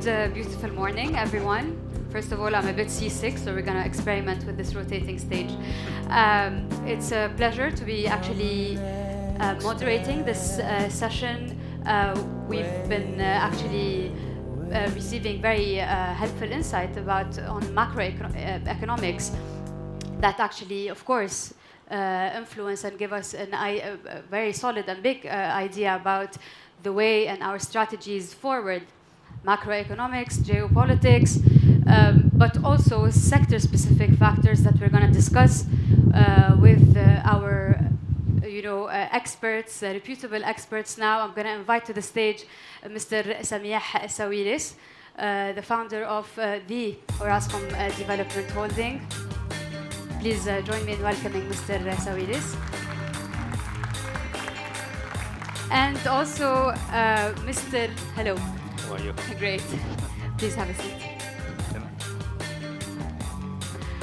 Good, beautiful morning, everyone. First of all, I'm a bit seasick, so we're going to experiment with this rotating stage. It's a pleasure to be actually moderating this session. We've been actually receiving very helpful insight on macroeconomics that actually, of course, influence and give us a very solid and big idea about the way and our strategies forward. Macroeconomics, geopolitics, but also sector-specific factors that we're going to discuss with our experts, reputable experts. Now I'm going to invite to the stage Mr. Samih Sawiris, the founder of the ORASCOM Development Holding. Please join me in welcoming Mr. Sawiris. And also Mr. Hello. How are you? Great. Please have a seat.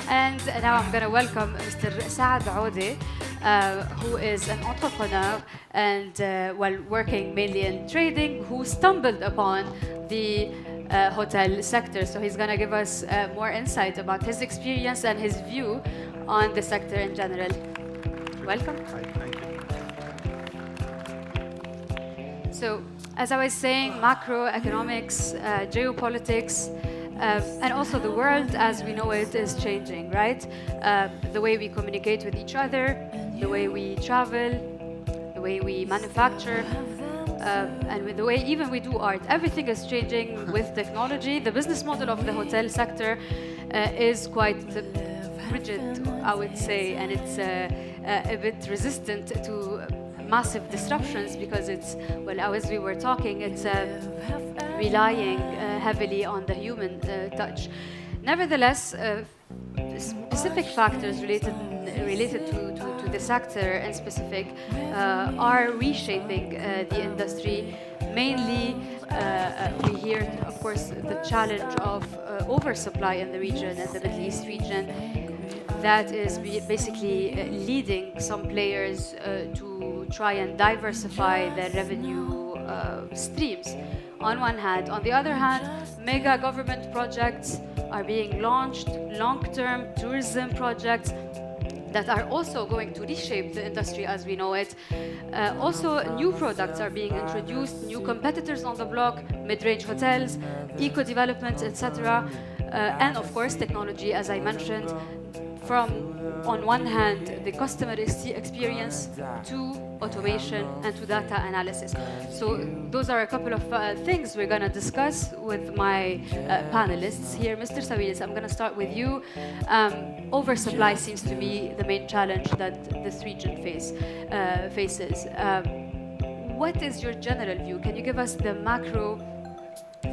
And now I'm going to welcome Mr. Saad Audeh, who is an entrepreneur and working mainly in trading, who stumbled upon the hotel sector. So he's going to give us more insight about his experience and his view on the sector in general. Welcome. Hi, thank you. So, as I was saying, macroeconomics, geopolitics, and also the world as we know it is changing, right? The way we communicate with each other, the way we travel, the way we manufacture, and with the way even we do art. Everything is changing with technology. The business model of the hotel sector is quite rigid, I would say, and it's a bit resistant to massive disruptions because it's, well, as we were talking, it's relying heavily on the human touch. Nevertheless, specific factors related to the sector in specific are reshaping the industry. Mainly, we hear, of course, the challenge of oversupply in the region, in the Middle East region, that is basically leading some players to try and diversify their revenue streams on one hand. On the other hand, mega government projects are being launched, long-term tourism projects that are also going to reshape the industry as we know it. Also, new products are being introduced, new competitors on the block, mid-range hotels, eco-development, etc. And of course, technology, as I mentioned, from, on one hand, the customer experience to automation and to data analysis. So those are a couple of things we're going to discuss with my panelists here. Mr. Sawiris, I'm going to start with you. Oversupply seems to be the main challenge that this region faces. What is your general view? Can you give us the macro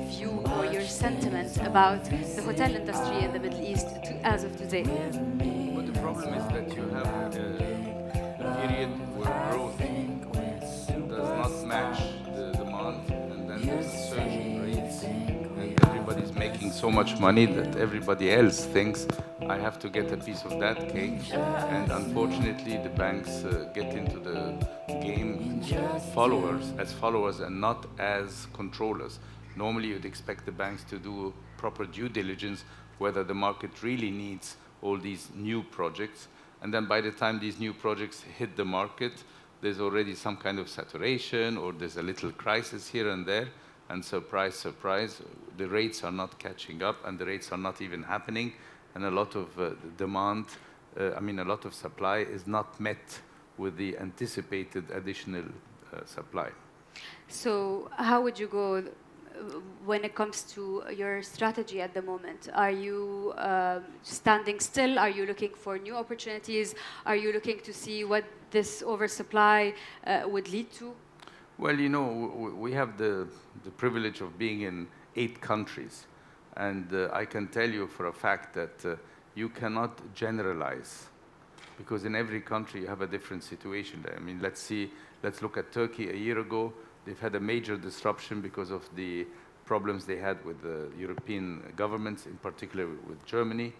view or your sentiment about the hotel industry in the Middle East as of today? Well, the problem is that you have a period where growth does not match the demand, and then there's a surge in rates, and everybody's making so much money that everybody else thinks, I have to get a piece of that cake, and unfortunately the banks get into the game as followers and not as controllers. Normally, you'd expect the banks to do proper due diligence whether the market really needs all these new projects. And then by the time these new projects hit the market, there's already some kind of saturation or there's a little crisis here and there. And surprise, surprise, the rates are not catching up and the rates are not even happening. And a lot of demand, a lot of supply is not met with the anticipated additional supply. So how would you go when it comes to your strategy at the moment? Are you standing still? Are you looking for new opportunities? Are you looking to see what this oversupply would lead to? Well, you know, we have the privilege of being in 8 countries. And I can tell you for a fact that you cannot generalize, because in every country you have a different situation there. I mean, let's look at Turkey a year ago. They've had a major disruption because of the problems they had with the European governments, in particular with Germany.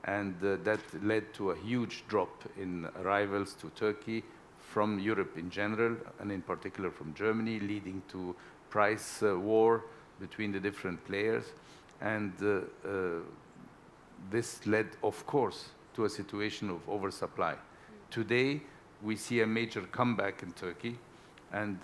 And that led to a huge drop in arrivals to Turkey from Europe in general, and in particular from Germany, leading to price war, between the different players. And this led, of course, to a situation of oversupply. Today, we see a major comeback in Turkey, and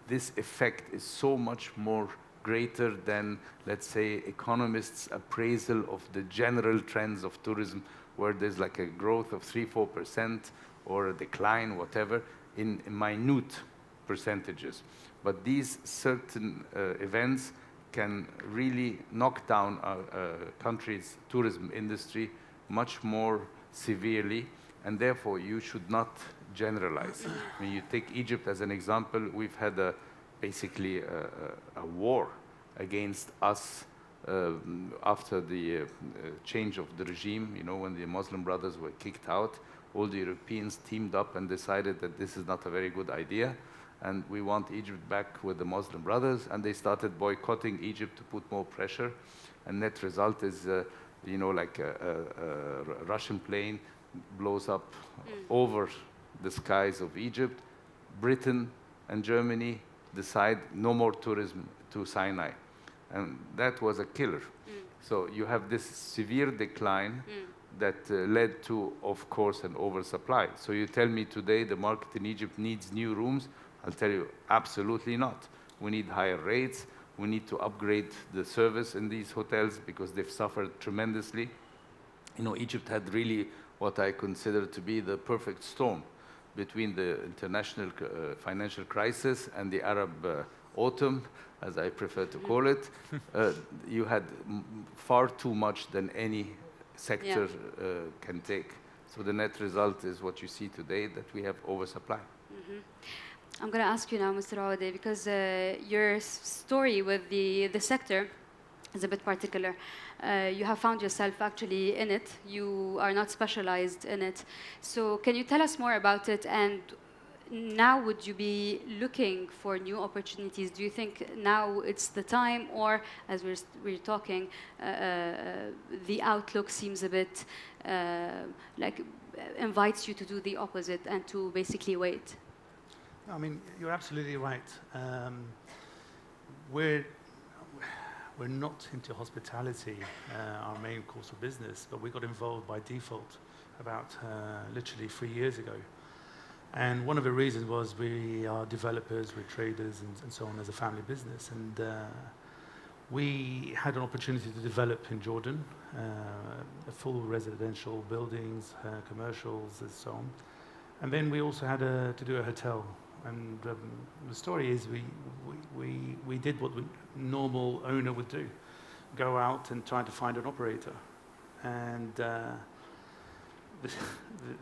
this effect is so much more greater than, let's say, economists' appraisal of the general trends of tourism, where there's like a growth of 3-4% or a decline, whatever, in minute percentages. But these certain events can really knock down our country's tourism industry much more severely, and therefore you should not generalize. When you take Egypt as an example, we've had basically a war against us after the change of the regime. You know, when the Muslim Brothers were kicked out, all the Europeans teamed up and decided that this is not a very good idea, and we want Egypt back with the Muslim Brothers, and they started boycotting Egypt to put more pressure, and net result is, you know, like a Russian plane blows up over the skies of Egypt. Britain and Germany decide no more tourism to Sinai, and that was a killer. So you have this severe decline that led to, of course, an oversupply. So you tell me today the market in Egypt needs new rooms. I'll tell you, absolutely not. We need higher rates. We need to upgrade the service in these hotels because they've suffered tremendously. You know, Egypt had really what I consider to be the perfect storm between the international financial crisis and the Arab autumn, as I prefer to call it. You had far too much than any sector can take. So the net result is what you see today, that we have oversupply. I'm going to ask you now, Mr. Audeh, because your story with the sector is a bit particular. You have found yourself actually in it. You are not specialized in it. So can you tell us more about it? And now would you be looking for new opportunities? Do you think now it's the time, or as we're talking, the outlook seems a bit like invites you to do the opposite and to basically wait? I mean, you're absolutely right. We're not into hospitality, our main course of business, but we got involved by default about literally 3 years ago. And one of the reasons was we are developers, we're traders, and so on as a family business. And we had an opportunity to develop in Jordan, full residential buildings, commercials, and so on. And then we also had to do a hotel. And the story is we did what a normal owner would do, go out and try to find an operator. And the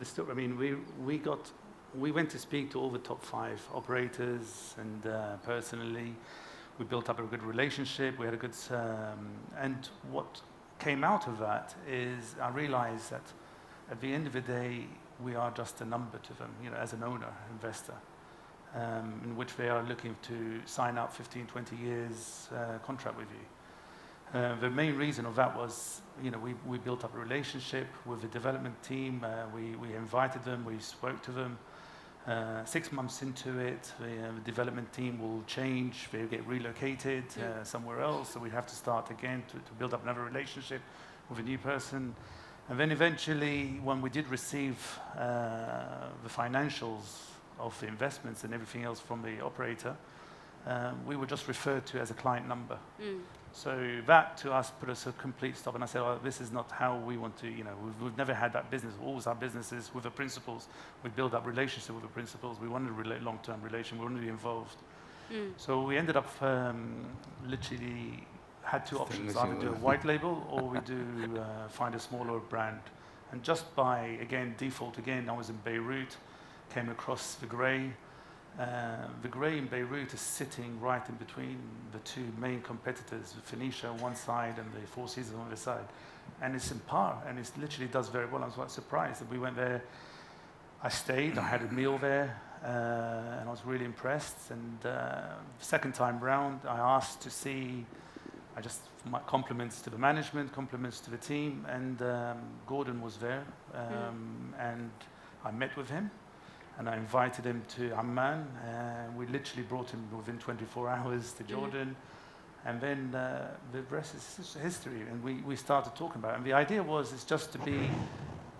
story, I mean, we went to speak to all the top 5 operators, and personally, we built up a good relationship. We had a good, and what came out of that is I realized that at the end of the day, we are just a number to them, you know, as an owner, investor. In which they are looking to sign up 15, 20 years contract with you. The main reason of that was, you know, we built up a relationship with the development team. We invited them, we spoke to them. 6 months into it, the development team will change, they'll get relocated somewhere else, so we have to start again to build up another relationship with a new person. And then eventually, when we did receive the financials of the investments and everything else from the operator, we were just referred to as a client number. So that to us put us a complete stop, and I said, oh, this is not how we want to, you know, we've never had that business. Always our businesses with the principals, we build up relationship with the principals, we wanted a long-term relation, we wanted to be involved. So we ended up literally had 2 options, either do a white label or we do find a smaller brand. And just by, again, default again, I was in Beirut, came across the Grey. The Grey in Beirut is sitting right in between the 2 main competitors, Phoenicia on one side and the Four Seasons on the other side. And it's in par, and it literally does very well. I was quite surprised that we went there. I stayed, I had a meal there, and I was really impressed. And second time round, I asked to see, my compliments to the management, compliments to the team, and Gordon was there, and I met with him. And I invited him to Amman. We literally brought him within 24 hours to Jordan. And then the rest is history, and we started talking about it. And the idea was it's just to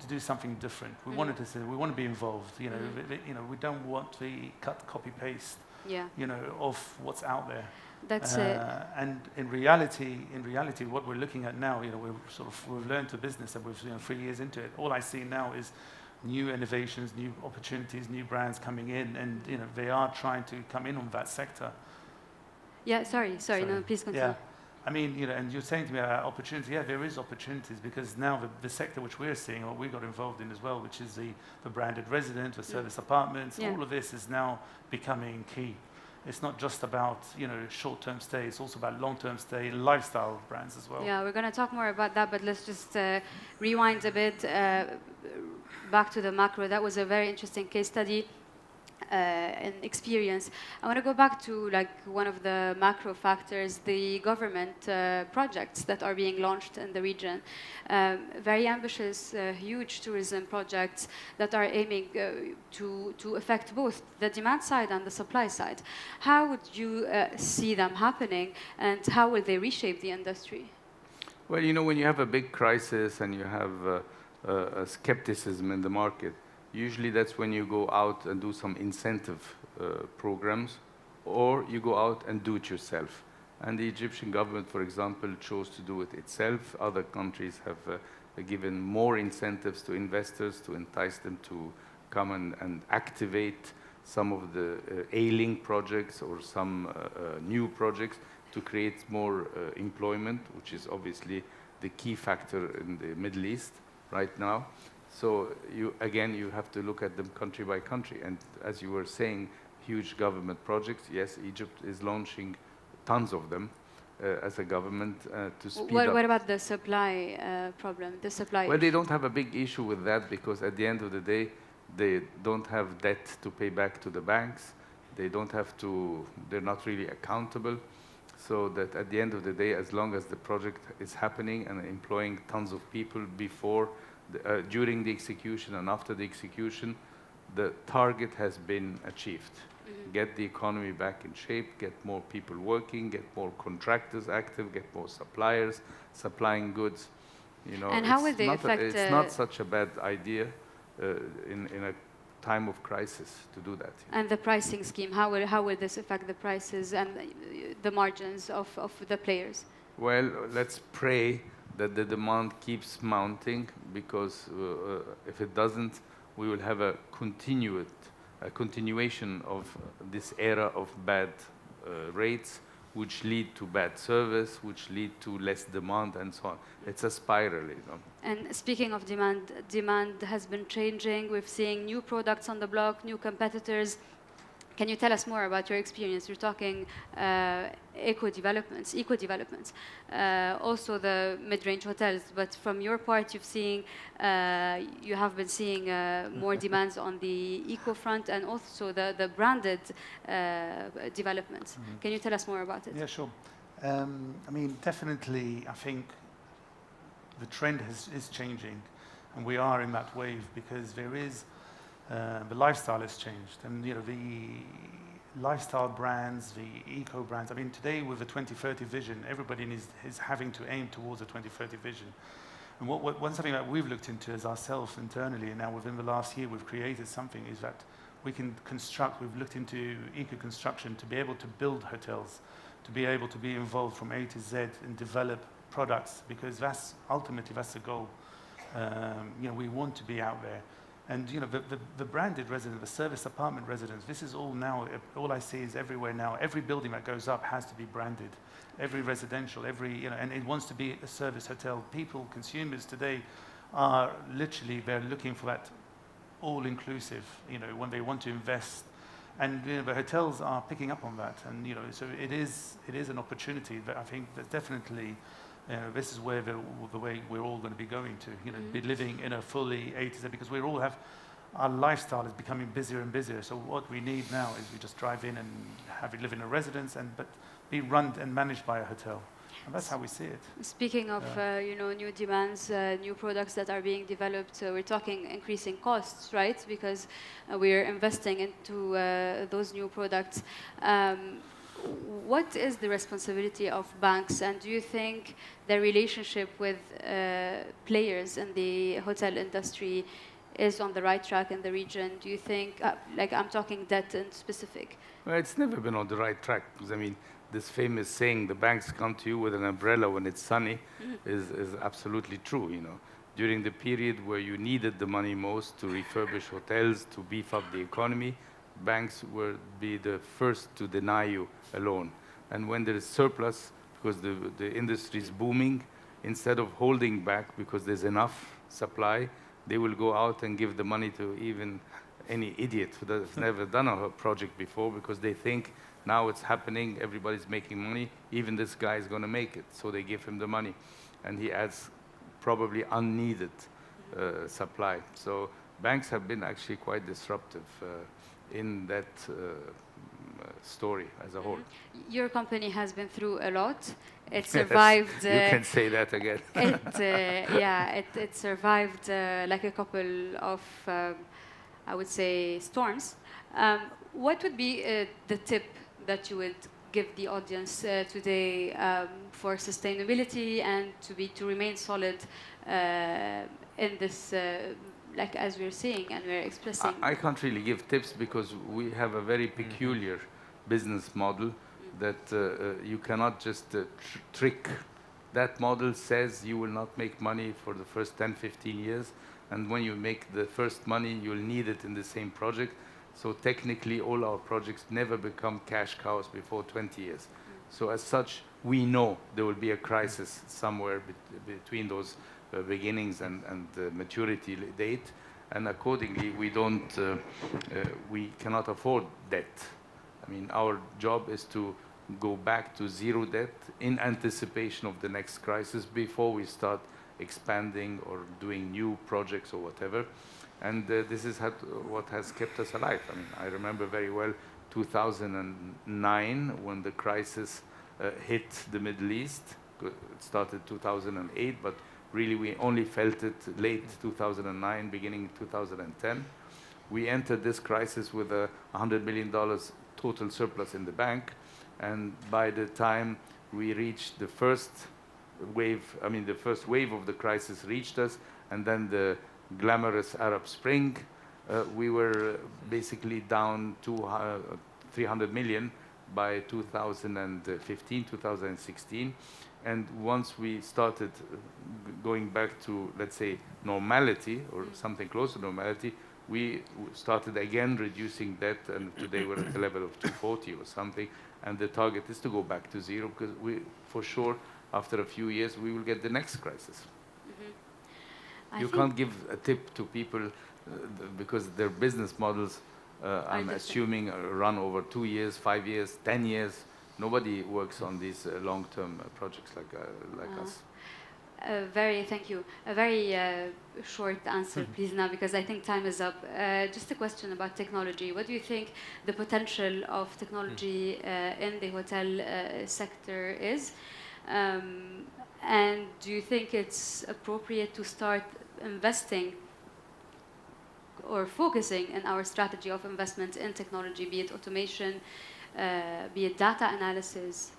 do something different. We wanted to say we want to be involved. You know, we don't want the cut, copy, paste. Yeah. You know, of what's out there. That's it. And in reality, what we're looking at now, you know, we've learned the business, and we're 3 years into it. All I see now is new innovations, new opportunities, new brands coming in, and you know, they are trying to come in on that sector. Yeah, sorry, no, please continue. Yeah, I mean, you know, and you're saying to me about opportunity. Yeah, there is opportunities, because now the sector which we're seeing, or we got involved in as well, which is the branded resident, the service apartments, all of this is now becoming key. It's not just about, you know, short-term stay. It's also about long-term stay, lifestyle brands as well. Yeah, we're going to talk more about that, but let's just rewind a bit back to the macro. That was a very interesting case study. And experience. I want to go back to like one of the macro factors, the government projects that are being launched in the region. Very ambitious, huge tourism projects that are aiming to affect both the demand side and the supply side. How would you see them happening, and how will they reshape the industry? Well, you know, when you have a big crisis and you have a skepticism in the market, usually that's when you go out and do some incentive programs, or you go out and do it yourself. And the Egyptian government, for example, chose to do it itself. Other countries have given more incentives to investors to entice them to come and activate some of the ailing projects or some new projects to create more employment, which is obviously the key factor in the Middle East right now. So you have to look at them country by country. And as you were saying, huge government projects. Yes, Egypt is launching tons of them as a government to speed up. What about the supply problem? The supply. Well, they don't have a big issue with that, because at the end of the day, they don't have debt to pay back to the banks. They don't have to. They're not really accountable. So that at the end of the day, as long as the project is happening and employing tons of people before, during the execution and after the execution, the target has been achieved. Get the economy back in shape, get more people working, get more contractors active, get more suppliers supplying goods. You know, and how will they affect? It's not such a bad idea in a time of crisis to do that. And the pricing scheme, how will this affect the prices and the margins of the players? Well, let's pray that the demand keeps mounting, because if it doesn't, we will have a continuation of this era of bad rates, which lead to bad service, which lead to less demand, and so on. It's a spiral, you know. And speaking of demand has been changing. We're seeing new products on the block, new competitors. Can you tell us more about your experience? You're talking eco developments, also the mid-range hotels. But from your part, you have been seeing more demands on the eco front, and also the branded developments. Can you tell us more about it? Yeah, sure. I mean, definitely, I think the trend is changing, and we are in that wave, because there is. The lifestyle has changed, and you know, the lifestyle brands, the eco brands. I mean, today with the 2030 vision, everybody is having to aim towards the 2030 vision. And one something that we've looked into as ourselves internally, and now within the last year we've created something, is that we can construct. We've looked into eco construction to be able to build hotels, to be able to be involved from A to Z and develop products, because that's ultimately the goal. You know, we want to be out there. And you know, the branded resident, the service apartment residents, this is all now, all I see is everywhere now. Every building that goes up has to be branded. Every residential, you know, and it wants to be a service hotel. People, consumers today are literally, they're looking for that all-inclusive, you know, when they want to invest. And you know, the hotels are picking up on that. And you know, so it is an opportunity that I think that definitely, this is where the way we're all going to be going to, you know, be living in a fully A to Z, because our lifestyle is becoming busier and busier. So what we need now is we just drive in and have it live in a residence, but be run and managed by a hotel. And that's how we see it. Speaking of you know, new demands, new products that are being developed, we're talking increasing costs, right? Because we're investing into those new products. what is the responsibility of banks, and do you think their relationship with players in the hotel industry is on the right track in the region? Do you think, like I'm talking debt in specific? Well, it's never been on the right track. Because, I mean, this famous saying, the banks come to you with an umbrella when it's sunny, is absolutely true, you know. During the period where you needed the money most to refurbish hotels, to beef up the economy, banks will be the first to deny you a loan. And when there is surplus, because the industry is booming, instead of holding back because there's enough supply, they will go out and give the money to even any idiot who has never done a project before, because they think now it's happening, everybody's making money, even this guy is going to make it. So they give him the money. And he adds probably unneeded supply. So banks have been actually quite disruptive in that story as a whole. Your company has been through a lot. It survived. You can say that again. It survived like a couple of, I would say, storms. What would be the tip that you would give the audience today for sustainability and to remain solid in this, like as we're seeing and we're expressing? I can't really give tips because we have a very peculiar business model that you cannot just trick. That model says you will not make money for the first 10, 15 years, and when you make the first money, you'll need it in the same project. So technically, all our projects never become cash cows before 20 years. So as such, we know there will be a crisis somewhere between those beginnings and the maturity date, and accordingly, we cannot afford debt. I mean, our job is to go back to zero debt in anticipation of the next crisis before we start expanding or doing new projects or whatever. And this is what has kept us alive. I mean, I remember very well 2009 when the crisis hit the Middle East. It started 2008, but really we only felt it late 2009, beginning 2010. We entered this crisis with a $100 million total surplus in the bank. And by the time we reached the first wave, I mean, the first wave of the crisis reached us, and then the glamorous Arab Spring, we were basically down to 300 million by 2015, 2016. And once we started going back to, let's say, normality or something close to normality, we started again reducing debt, and today we're at the level of 240 or something. And the target is to go back to zero, because we, for sure, after a few years, we will get the next crisis. You can't give a tip to people because their business models, I'm assuming, run over 2 years, 5 years, 10 years. Nobody works on these long-term projects like us. Thank you. A very short answer, please, now, because I think time is up. Just a question about technology. What do you think the potential of technology in the hotel sector is? And do you think it's appropriate to start investing or focusing in our strategy of investment in technology, be it automation, be it data analysis?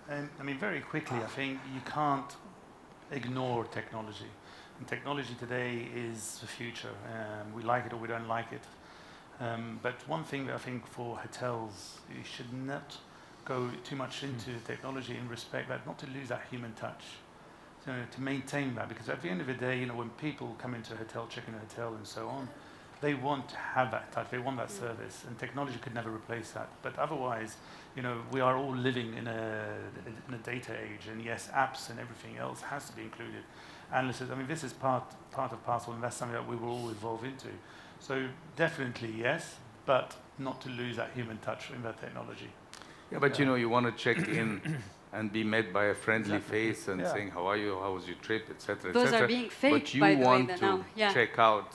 I mean, very quickly, I think you can't ignore technology. And technology today is the future. We like it or we don't like it. But one thing that I think for hotels, you should not go too much into technology in respect that not to lose that human touch. So, to maintain that, because at the end of the day, when people come into a hotel, check in a hotel and so on, they want to have that touch, they want that service, and technology could never replace that. But otherwise, we are all living in a data age, and yes, apps and everything else has to be included. Analysis, I mean, this is part of parcel, and that's something that we will all evolve into. So definitely yes, but not to lose that human touch in that technology. Yeah, but you want to check in and be met by a friendly face and saying, how are you, how was your trip, etc., Those are being faked, by the way, now. But you want to check out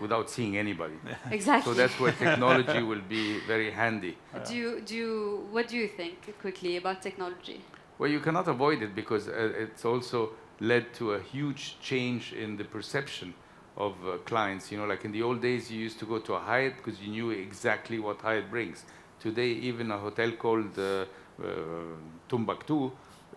without seeing anybody. Exactly. So that's where technology will be very handy. What do you think, quickly, about technology? Well, you cannot avoid it, because it's also led to a huge change in the perception of clients. Like in the old days, you used to go to a Hyatt because you knew exactly what Hyatt brings. Today, even a hotel called Timbuktu,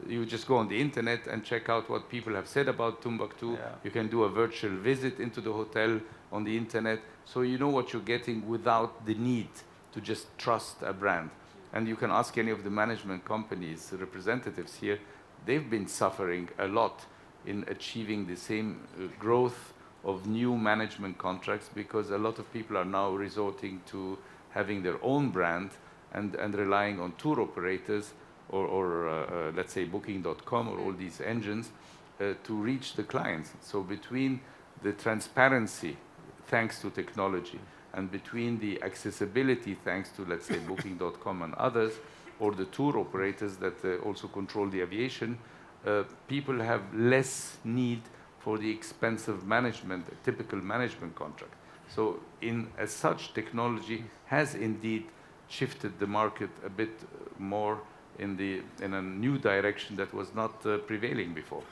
you just go on the internet and check out what people have said about Timbuktu. Yeah. You can do a virtual visit into the hotel on the internet, so you know what you're getting without the need to just trust a brand. And you can ask any of the management companies, representatives here, they've been suffering a lot in achieving the same growth of new management contracts, because a lot of people are now resorting to having their own brand and relying on tour operators or let's say Booking.com or all these engines to reach the clients. So between the transparency, thanks to technology, and between the accessibility, thanks to, let's say, Booking.com and others, or the tour operators that also control the aviation, people have less need for the expensive management, typical management contract. So as such, technology has indeed shifted the market a bit more in a new direction that was not prevailing before.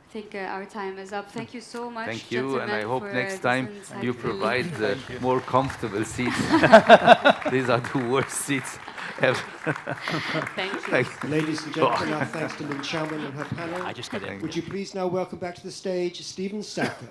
I think our time is up. Thank you so much. Thank you, and I gentlemen, hope for next this time you insightful- provide the more comfortable seats. These are the worst seats ever. Thank you. Thank you. Ladies and gentlemen, our thanks to Lynn Chouman and her panel. I just got in. Would you please now welcome back to the stage Stephen Saka.